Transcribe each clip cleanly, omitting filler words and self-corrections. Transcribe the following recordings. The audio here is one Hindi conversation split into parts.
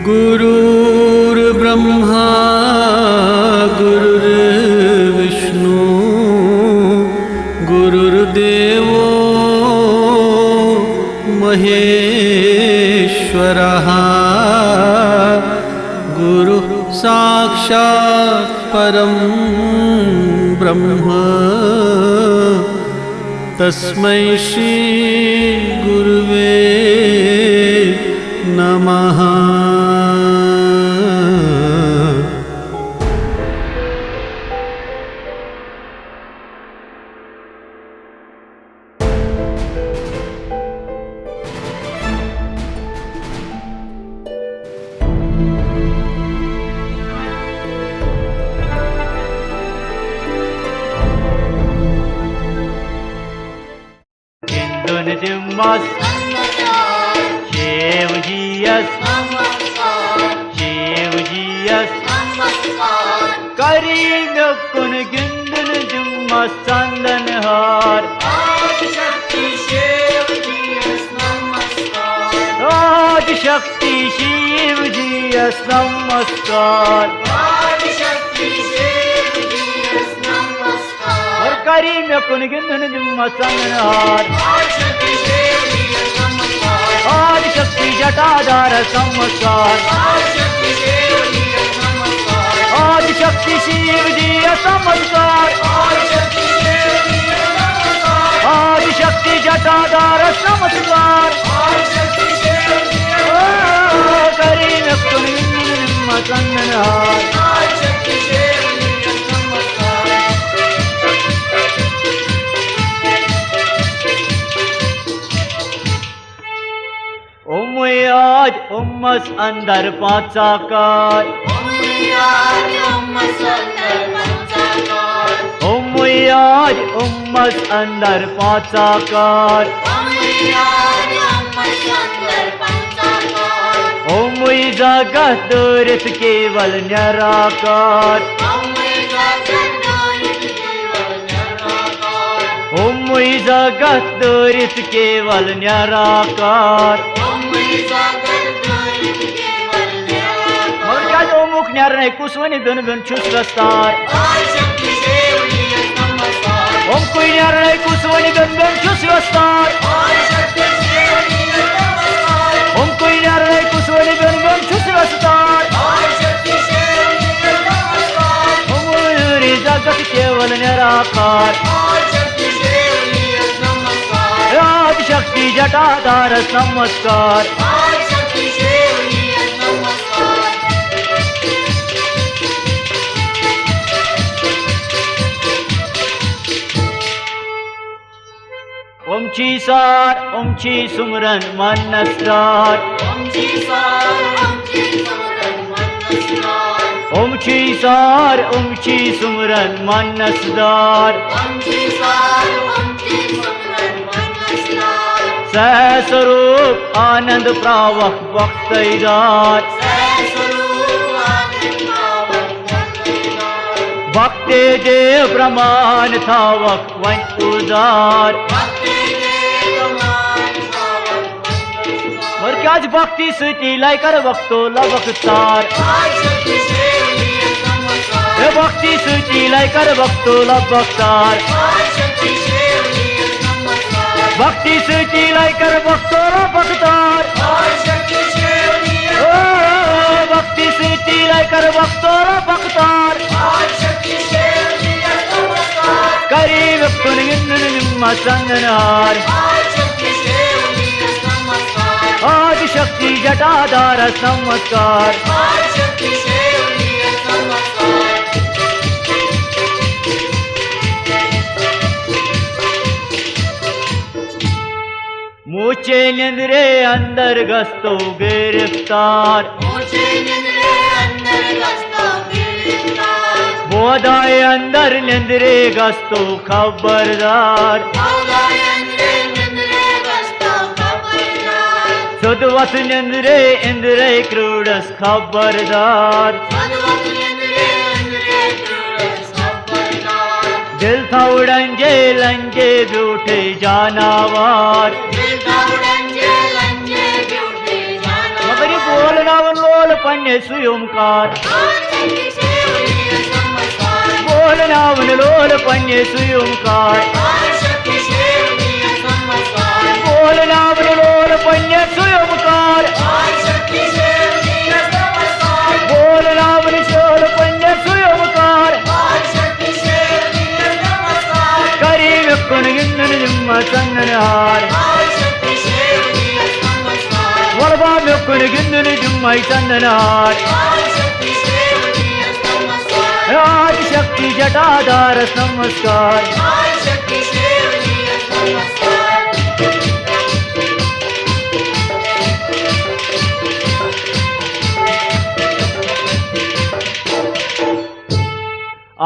गुरुर्ब्रह्मा गुरुर्विष्णु गुरुर्देवो महेश्वरः गुरुः साक्षात् परं ब्रह्म तस्मै श्री गुरुवे नमः। करीमकुन गिंदन जुम्मा संदन हार आदिशक्ति शिव जी नमस्कार। आदिशक्ति शिव जी नमस्कार। आदिशक्ति शिव जी नमस्कार। और करीमकुन गिंदन जुम्मा संदन हार आदिशक्ति शिव जी नमस्कार। आदिशक्ति जटाधार नमस्कार। आदिशक्ति शिव जी नमस्कार। आदिशक्ति शिव जी नमस्कार। आदिशक्ति शिव जी नमस्कार। आदिशक्ति जटाधार नमस्कार। आदिशक्ति शिव जी करीमकुन गिंदन जुम्मा संदन हार आदिशक्ति शिव जी नमस्कार। आज उम्मस अंदर पाँच साकार आज उम्मस अंदर पाँच साकार ओमुई जगत दूरित केवल निराकार ओमुई जगत दूरित केवल निराकार मुख न्यारने कुसवनी बिन बिन छुस रस्तार ओम कोई न्यारने कुसवनी बिन बिन छुस रस्तार ओम कोई न्यारने कुसवनी बिन बिन छुस रस्तार ओम मुरी जगत केवल निराकार आदिशक्ति जटाधार नमस्कार। ओम ची सार ओम ची सुमरन मनसदार ओम ची सार ओम ची सुमरन मनसदार सहस्वरूप आनंद प्रावक भक्तिदार भक्ति देव प्रमाण थावक वन उदार और क्या भक्ति सुती लाई कर वक्तो लबकतार भक्ति सुती लाई कर वक्तो लबकतार भक्ति सुती लाई कर वक्तो लबकतार भक्ति सुती लाई कर वक्तो लबकतार करीब कुन गिंदन जुम्मा संदन हार आदिशक्ति जटाधार नमस्कार। मुझे निंद्रे अंदर गस्तो गिरफ्तार बोधाए अंदर निंद्रे गस्तो खबरदार सुदवत निंद्रे इंद्रे क्रूडस खबरदार दिल था उड़ंजे लंजे ब्यूठे जानावार मगर बोलना लोल पन्ने सुयोमकार आदिशक्ती शेवटी नमस्कार बोल नावन लोल पन्ने सुयोमकार आदिशक्ती शेवटी नमस्कार बोल नावन लोल पन्ने सुयोमकार आदिशक्ती शेवटी नमस्कार बोल नावन शोल पन्ने सुयोमकार आदिशक्ती शेवटी नमस्कार करी विकुन गिन्नन जिम्मा चंदनहार आदिशक्ती शेवटी नमस्कार वळवा विकुन गिन्नन जिम्मा चंदनहार आदिशक्ती शेवटी नमस्कार आदिशक्ती जटाधार नमस्कार आदिशक्ती शेवटी नमस्कार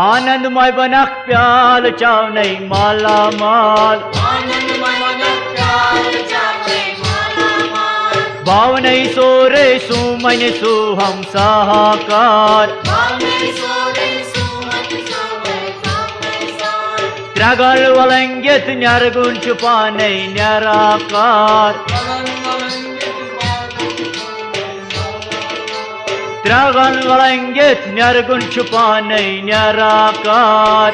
आनंदमय बनक प्याल चाव नहीं माला माल आनंदमय मनक प्याल चावे मालामाल भाव नहीं सोरे सु मन सु हम सहाकार भावने सोरे सुमन सोरे भावने सोर त्रगल वलंगित न्यारगुण छुपा नहीं निराकार त्रगल वलंगित न्यारगुण छुपा नहीं निराकार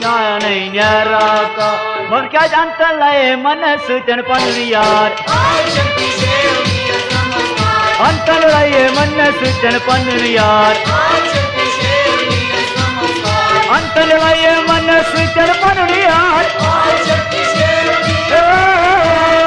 न्याय नहीं निराकार मन क्या जानता लय मनस तन पनुयार आदिशक्ती शेवटी नमस्कार अंतल लय मनस तन पनुयार आदिशक्ती शेवटी नमस्कार अंतल लय मनस तन पनुयार आदिशक्ती शेवटी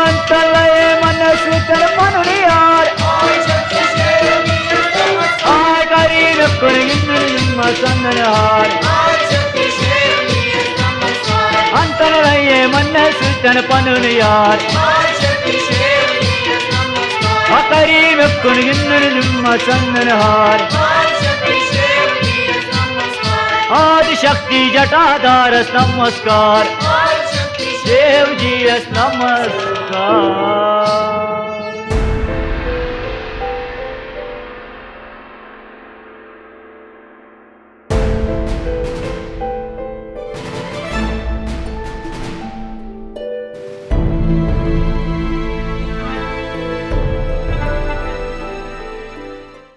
अंतल लय मनस तन पनुयार आदिशक्ती शेवटी नमस्कार आय करी नकुन गिन्नन चंदनहार आदिशक्ती शेवटी नमस्कार अंतल लय मनस तन पनुयार आदिशक्ती शेवटी नमस्कार अकरी नकुन गिन्नन चंदनहार आदिशक्ती शेवटी नमस्कार आदिशक्ती जटाधार नमस्कार आदिशक्ती देव जी नमस्कार